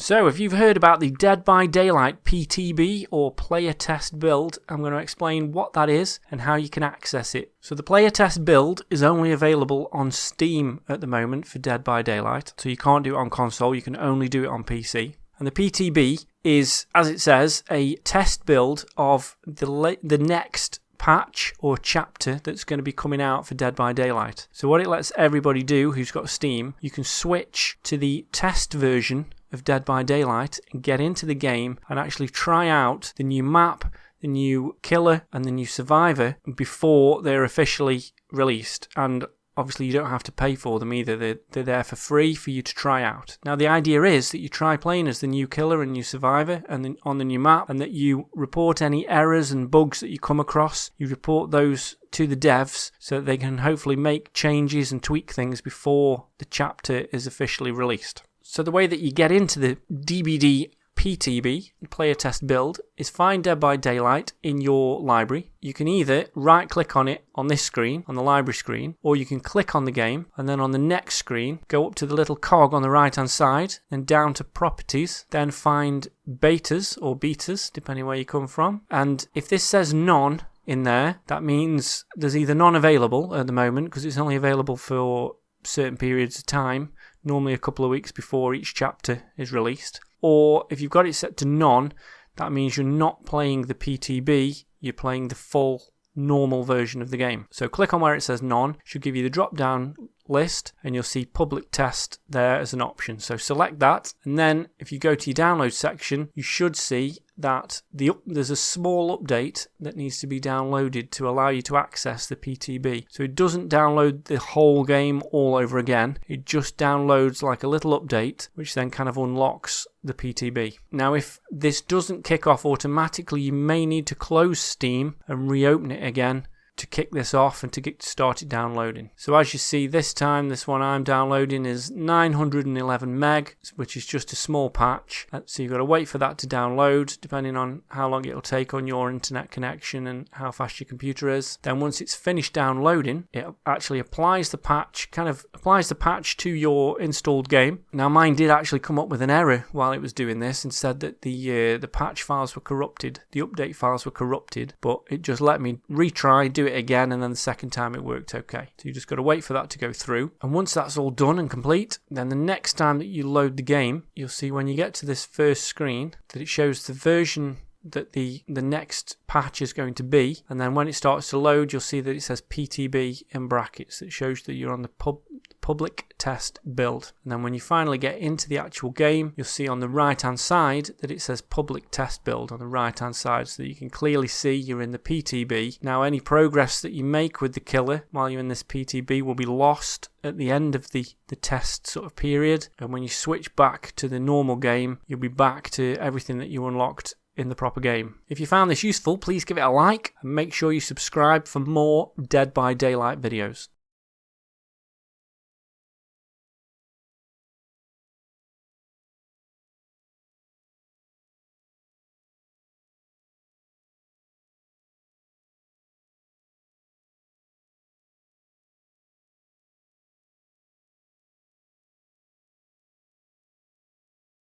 So if you've heard about the Dead by Daylight PTB or player test build, I'm going to explain what that is and how you can access it. So the player test build is only available on Steam at the moment for Dead by Daylight. So you can't do it on console, you can only do it on PC. And the PTB is, as it says, a test build of the next patch or chapter that's going to be coming out for Dead by Daylight. So what it lets everybody do who's got Steam, you can switch to the test version of Dead by Daylight and get into the game and actually try out the new map, the new killer and the new survivor before they're officially released. And obviously you don't have to pay for them either, they're there for free for you to try out. Now the idea is that you try playing as the new killer and new survivor and then on the new map, and that you report any errors and bugs that you come across. You report those to the devs so that they can hopefully make changes and tweak things before the chapter is officially released. So the way that you get into the DBD PTB, player test build, is find Dead by Daylight in your library. You can either right click on it on this screen, on the library screen, or you can click on the game and then on the next screen go up to the little cog on the right hand side and down to properties, then find betas or betas depending where you come from. And if this says none in there, that means there's either none available at the moment because it's only available for certain periods of time, normally a couple of weeks before each chapter is released. Or if you've got it set to none, that means you're not playing the PTB, you're playing the full normal version of the game. So click on where it says none, it should give you the drop down list and you'll see public test there as an option. So select that, and then if you go to your download section, you should see that there's a small update that needs to be downloaded to allow you to access the PTB. So it doesn't download the whole game all over again, it just downloads like a little update which then kind of unlocks the PTB. Now if this doesn't kick off automatically, you may need to close Steam and reopen it again to kick this off and to get started downloading. So as you see this time, this one I'm downloading is 911 meg, which is just a small patch. So you've got to wait for that to download depending on how long it'll take on your internet connection and how fast your computer is. Then once it's finished downloading, it actually applies the patch to your installed game. Now mine did actually come up with an error while it was doing this and said that the patch files were corrupted, the update files were corrupted, but it just let me retry, do it again, and then the second time it worked okay. So you just got to wait for that to go through, and once that's all done and complete, then the next time that you load the game, you'll see when you get to this first screen that it shows the version that the next patch is going to be, and then when it starts to load you'll see that it says PTB in brackets. It shows that you're on the public test build, and then when you finally get into the actual game you'll see on the right hand side that it says public test build on the right hand side, so that you can clearly see you're in the PTB. Now any progress that you make with the killer while you're in this PTB will be lost at the end of the test sort of period, and when you switch back to the normal game you'll be back to everything that you unlocked in the proper game. If you found this useful, please give it a like and make sure you subscribe for more Dead by Daylight videos.